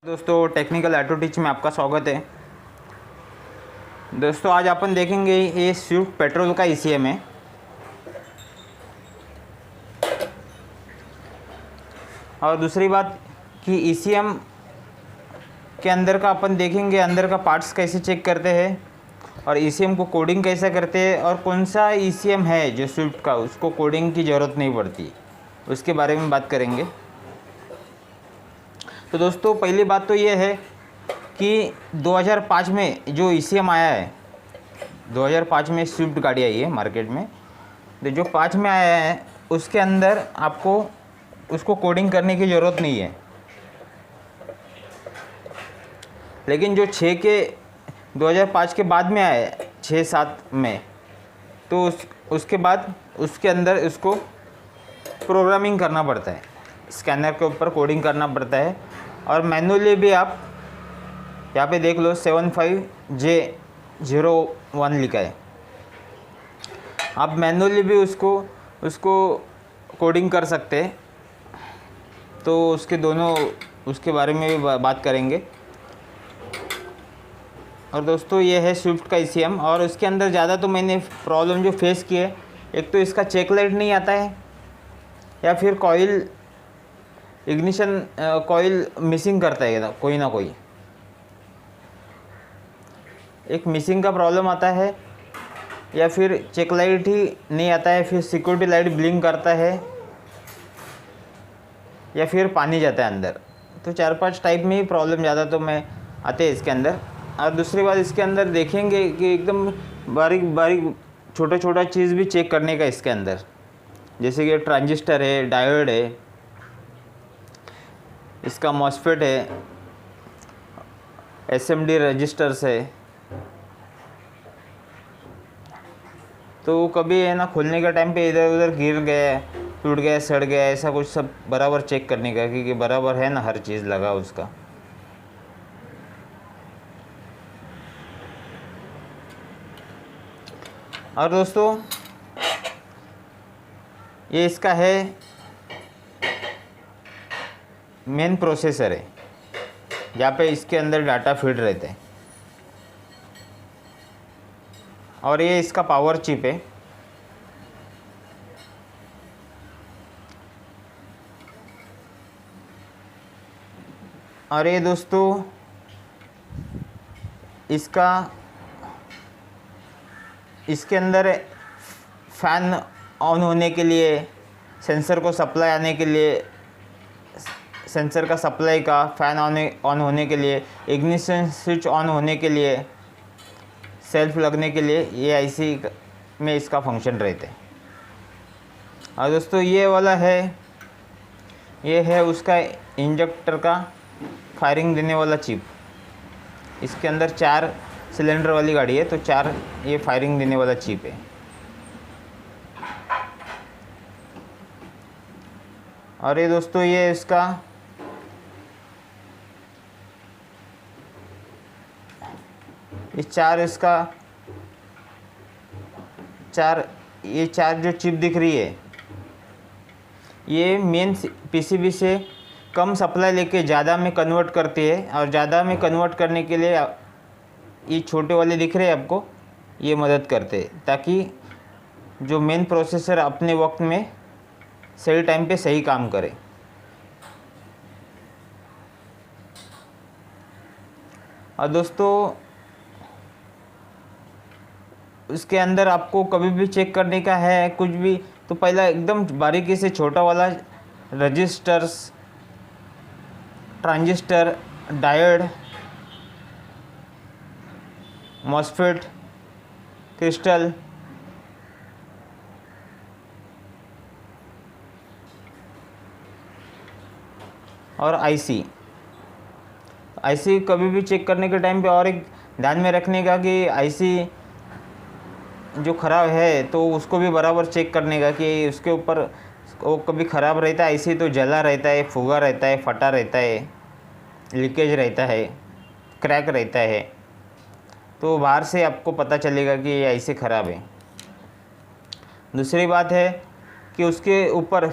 दोस्तों technical auto teach में आपका स्वागत है। दोस्तों आज अपन देखेंगे ये स्विफ्ट पेट्रोल का ईसीएम है। और दूसरी बात कि ईसीएम के अंदर का अपन देखेंगे, अंदर का पार्ट्स कैसे चेक करते हैं और ईसीएम को कोडिंग कैसे करते हैं और कौन सा ईसीएम है जो स्विफ्ट का उसको कोडिंग की ज़रूरत नहीं पड़ती, उसके बारे में बात करेंगे। तो दोस्तों पहली बात तो ये है कि 2005 में जो ईसीएम आया है, 2005 में स्विफ्ट गाड़ी आई है मार्केट में, तो जो 5 में आया है उसके अंदर आपको उसको कोडिंग करने की ज़रूरत नहीं है। लेकिन जो 2005 के बाद में आया है 6-7 में, तो उसके बाद उसके अंदर उसको प्रोग्रामिंग करना पड़ता है, स्कैनर के ऊपर कोडिंग करना पड़ता है। और मैनुअली भी आप यहाँ पे देख लो 75J01 लिखा है, आप मैनुअली भी उसको कोडिंग कर सकते हैं। तो उसके बारे में भी बात करेंगे। और दोस्तों ये है स्विफ्ट का ईसीएम। और उसके अंदर ज़्यादा तो मैंने प्रॉब्लम जो फेस की है, एक तो इसका चेक लाइट नहीं आता है, या फिर कॉइल इग्निशन कॉइल मिसिंग करता है कोई ना कोई, एक मिसिंग का प्रॉब्लम आता है, या फिर चेक लाइट ही नहीं आता है, फिर सिक्योरिटी लाइट ब्लिंक करता है, या फिर पानी जाता है अंदर। तो 4-5 टाइप में ही प्रॉब्लम ज़्यादा तो मैं आते हैं इसके अंदर। और दूसरी बात इसके अंदर देखेंगे कि एकदम बारीक बारीक छोटा चीज़ भी चेक करने का इसके अंदर, जैसे कि ट्रांजिस्टर है, डायोड है, इसका मॉसफेट है, एसएमडी रजिस्टर्स है। तो कभी है ना खोलने के टाइम पे इधर उधर गिर गया, टूट गया, सड़ गया, ऐसा कुछ सब बराबर चेक करने का कि बराबर है ना हर चीज़ लगा उसका। और दोस्तों ये इसका है मेन प्रोसेसर है, जहाँ पे इसके अंदर डाटा फीड रहते हैं। और ये इसका पावर चिप है। और ये दोस्तों इसके अंदर फ़ैन ऑन होने के लिए, सेंसर को सप्लाई आने के लिए, सेंसर का सप्लाई का फ़ैन ऑन होने के लिए, इग्निशन स्विच ऑन होने के लिए, सेल्फ लगने के लिए, ये आईसी में इसका फंक्शन रहते हैं। और दोस्तों ये वाला है, ये है उसका इंजेक्टर का फायरिंग देने वाला चिप। इसके अंदर 4 सिलेंडर वाली गाड़ी है, तो 4 ये फायरिंग देने वाला चिप है। और ये दोस्तों ये इसका ये 4 जो चिप दिख रही है, ये मेन पीसीबी से कम सप्लाई लेके ज़्यादा में कन्वर्ट करती है। और ज़्यादा में कन्वर्ट करने के लिए ये छोटे वाले दिख रहे हैं आपको, ये मदद करते हैं, ताकि जो मेन प्रोसेसर अपने वक्त में सही टाइम पे सही काम करे। और दोस्तों उसके अंदर आपको कभी भी चेक करने का है कुछ भी, तो पहला एकदम बारीकी से छोटा वाला resistors, transistor, diode, MOSFET, crystal, और आईसी कभी भी चेक करने के टाइम पे और एक ध्यान में रखने का कि आईसी जो ख़राब है तो उसको भी बराबर चेक करने का कि उसके ऊपर वो कभी ख़राब रहता है आईसी तो जला रहता है, फूगा रहता है, फटा रहता है, लीकेज रहता है, क्रैक रहता है, तो बाहर से आपको पता चलेगा कि ये आईसी ख़राब है। दूसरी बात है कि उसके ऊपर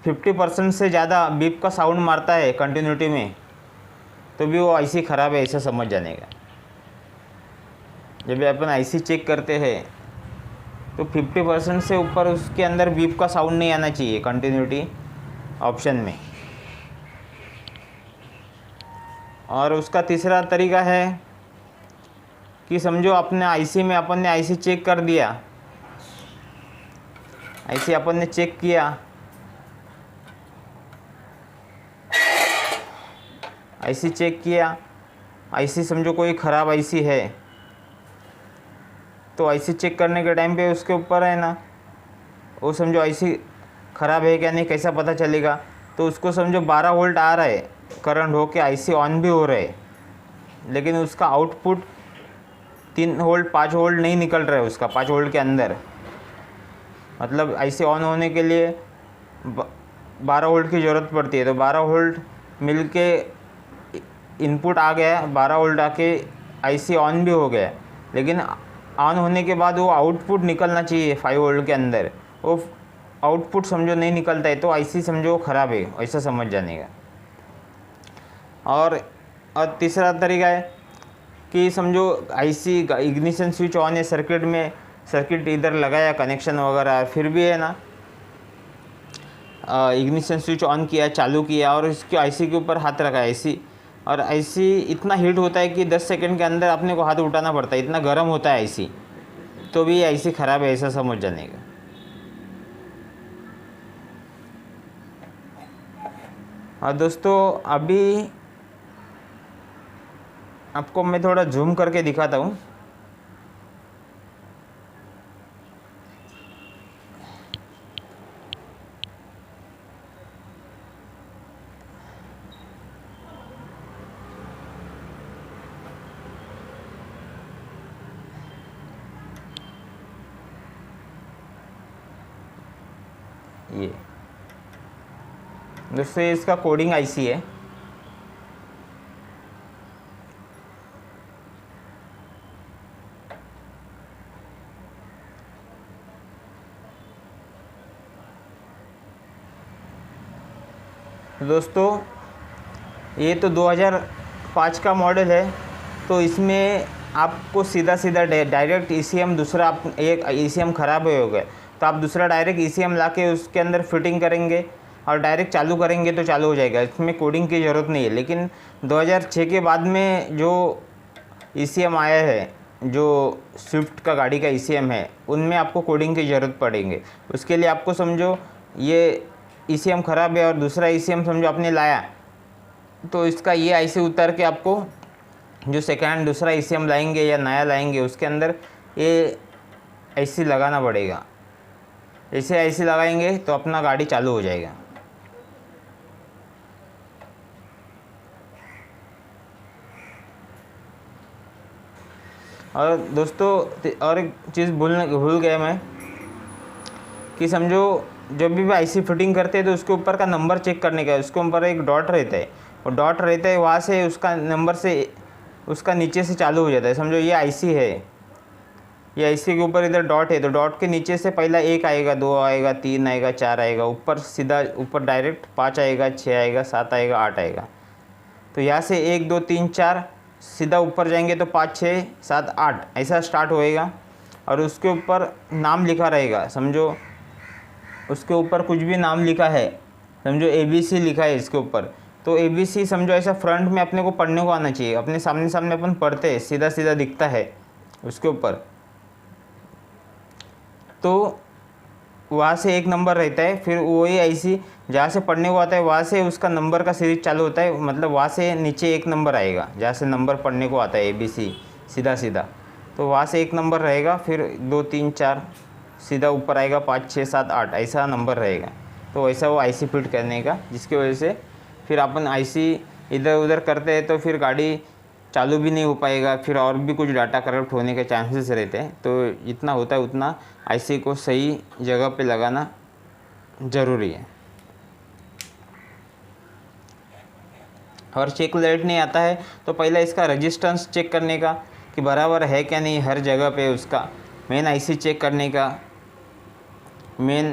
50% से ज़्यादा बीप का साउंड मारता है कंटिन्यूटी में, तो भी वो आईसी ख़राब है ऐसा समझ जाने का। जब भी अपन आईसी चेक करते हैं तो 50% से ऊपर उसके अंदर बीप का साउंड नहीं आना चाहिए कंटिन्यूटी ऑप्शन में। और उसका तीसरा तरीका है कि समझो अपने आईसी में अपन ने आईसी चेक कर दिया, आईसी अपन ने चेक किया, आईसी चेक किया, आईसी समझो कोई ख़राब आईसी है तो आईसी चेक करने के टाइम पे उसके ऊपर है ना, वो समझो आईसी ख़राब है क्या नहीं कैसा पता चलेगा। तो उसको समझो 12 वोल्ट आ रहा है करंट हो के, आईसी ऑन भी हो रहा है, लेकिन उसका आउटपुट 3 वोल्ट 5 वोल्ट नहीं निकल रहा है उसका 5 वोल्ट के अंदर। मतलब आईसी ऑन होने के लिए 12 वोल्ट की ज़रूरत पड़ती है। तो 12 वोल्ट मिल के इनपुट आ गया, 12 वोल्ट आके आईसी ऑन भी हो गया, लेकिन ऑन होने के बाद वो आउटपुट निकलना चाहिए 5 वोल्ट के अंदर, वो आउटपुट समझो नहीं निकलता है तो आईसी समझो ख़राब है ऐसा समझ जाने का। और तीसरा तरीका है कि समझो आईसी इग्निशन स्विच ऑन है सर्किट में, सर्किट इधर लगाया कनेक्शन वगैरह, फिर भी है ना इग्निशन स्विच ऑन किया, चालू किया और इसके आईसी के ऊपर हाथ रखा आईसी, और आईसी इतना हीट होता है कि 10 सेकंड के अंदर अपने को हाथ उठाना पड़ता है, इतना गर्म होता है आईसी, तो भी आईसी ख़राब है ऐसा समझ जाने का। और दोस्तों अभी आपको मैं थोड़ा जूम करके दिखाता हूँ। ये दोस्तों इसका कोडिंग आईसी है। दोस्तों ये तो 2005 का मॉडल है, तो इसमें आपको सीधा सीधा डायरेक्ट ईसीएम दूसरा एक ईसीएम ख़राब हो गया तो आप दूसरा डायरेक्ट ईसीएम लाके उसके अंदर फिटिंग करेंगे और डायरेक्ट चालू करेंगे तो चालू हो जाएगा, इसमें कोडिंग की ज़रूरत नहीं है। लेकिन 2006 के बाद में जो ईसीएम आया है, जो स्विफ्ट का गाड़ी का ईसीएम है, उनमें आपको कोडिंग की ज़रूरत पड़ेंगे। उसके लिए आपको समझो ये ईसीएम ख़राब है और दूसरा ईसीएम समझो आपने लाया, तो इसका ये आईसी उतार के आपको जो सेकेंड दूसरा ईसीएम लाएंगे या नया लाएंगे उसके अंदर ये आईसी लगाना पड़ेगा। ऐसे आईसी लगाएंगे तो अपना गाड़ी चालू हो जाएगा। और दोस्तों और एक चीज़ भूल गया मैं कि समझो जब भी आईसी फिटिंग करते हैं तो उसके ऊपर का नंबर चेक करने का है, उसके ऊपर एक डॉट रहता है, और डॉट रहता है वहाँ से उसका नंबर से उसका नीचे से चालू हो जाता है। समझो ये आईसी है, ये आईसी के ऊपर इधर डॉट है, तो डॉट के नीचे से पहला 1 आएगा, 2 आएगा, 3 आएगा, 4 आएगा, ऊपर सीधा ऊपर डायरेक्ट 5 आएगा, 6 आएगा, 7 आएगा, 8 आएगा। तो यहाँ से 1 2 3 4 सीधा ऊपर जाएंगे तो 5 6 7 8 ऐसा स्टार्ट होएगा। और उसके ऊपर नाम लिखा रहेगा, समझो उसके ऊपर कुछ भी नाम लिखा है, समझो ABC लिखा है इसके ऊपर, तो ABC समझो ऐसा फ्रंट में अपने को पढ़ने को आना चाहिए, अपने सामने सामने अपन पढ़ते हैं, सीधा सीधा दिखता है उसके ऊपर। तो वहाँ से एक नंबर रहता है, फिर वही आईसी जहाँ से पढ़ने को आता है वहाँ से उसका नंबर का सीरीज चालू होता है, मतलब वहाँ से नीचे एक नंबर आएगा जहाँ से नंबर पढ़ने को आता है ABC सीधा सीधा, तो वहाँ से एक नंबर रहेगा, फिर 2 3 4 सीधा ऊपर आएगा, 5 6 7 8 ऐसा नंबर रहेगा। तो वैसा वो आईसी फिट करने का, जिसकी वजह से फिर अपन आईसी इधर उधर करते हैं तो फिर गाड़ी चालू भी नहीं हो पाएगा, फिर और भी कुछ डाटा करप्ट होने के चांसेस रहते हैं। तो जितना होता है उतना आईसी को सही जगह पे लगाना ज़रूरी है। और चेक लाइट नहीं आता है तो पहले इसका रेजिस्टेंस चेक करने का कि बराबर है क्या नहीं हर जगह पे, उसका मेन आईसी चेक करने का, मेन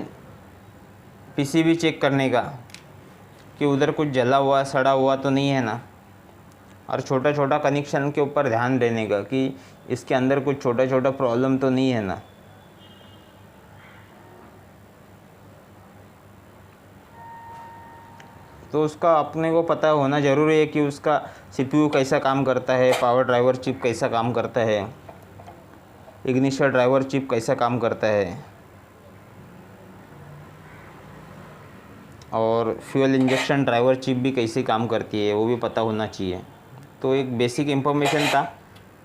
पीसीबी चेक करने का कि उधर कुछ जला हुआ सड़ा हुआ तो नहीं है ना, और छोटा छोटा कनेक्शन के ऊपर ध्यान देने का कि इसके अंदर कुछ छोटा छोटा प्रॉब्लम तो नहीं है ना। तो उसका अपने को पता होना ज़रूरी है कि उसका सीपीयू कैसा काम करता है, पावर ड्राइवर चिप कैसा काम करता है, इग्निशन ड्राइवर चिप कैसा काम करता है, और फ्यूल इंजेक्शन ड्राइवर चिप भी कैसे काम करती है वो भी पता होना चाहिए। तो एक बेसिक इन्फॉर्मेशन था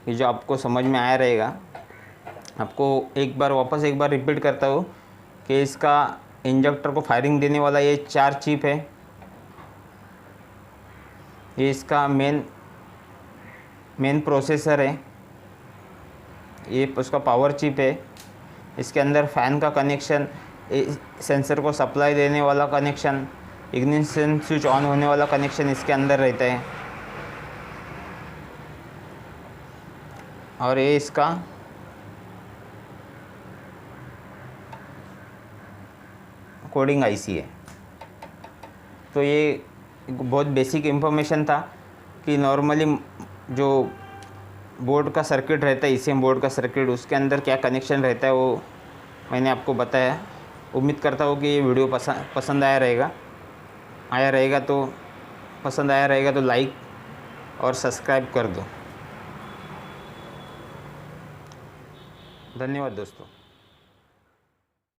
कि जो आपको समझ में आया रहेगा। आपको एक बार रिपीट करता हूँ कि इसका इंजेक्टर को फायरिंग देने वाला ये 4 चिप है। ये इसका मेन प्रोसेसर है, ये उसका पावर चिप है। इसके अंदर फ़ैन का कनेक्शन, सेंसर को सप्लाई देने वाला कनेक्शन, इग्निशन स्विच ऑन होने वाला कनेक्शन इसके अंदर रहता है। और ये इसका कोडिंग आईसी है। तो ये बहुत बेसिक इन्फॉर्मेशन था कि नॉर्मली जो बोर्ड का सर्किट रहता है, ईसीएम बोर्ड का सर्किट, उसके अंदर क्या कनेक्शन रहता है वो मैंने आपको बताया। उम्मीद करता हूँ कि ये वीडियो पसंद आया रहेगा तो लाइक और सब्सक्राइब कर दो। धन्यवाद दोस्तों।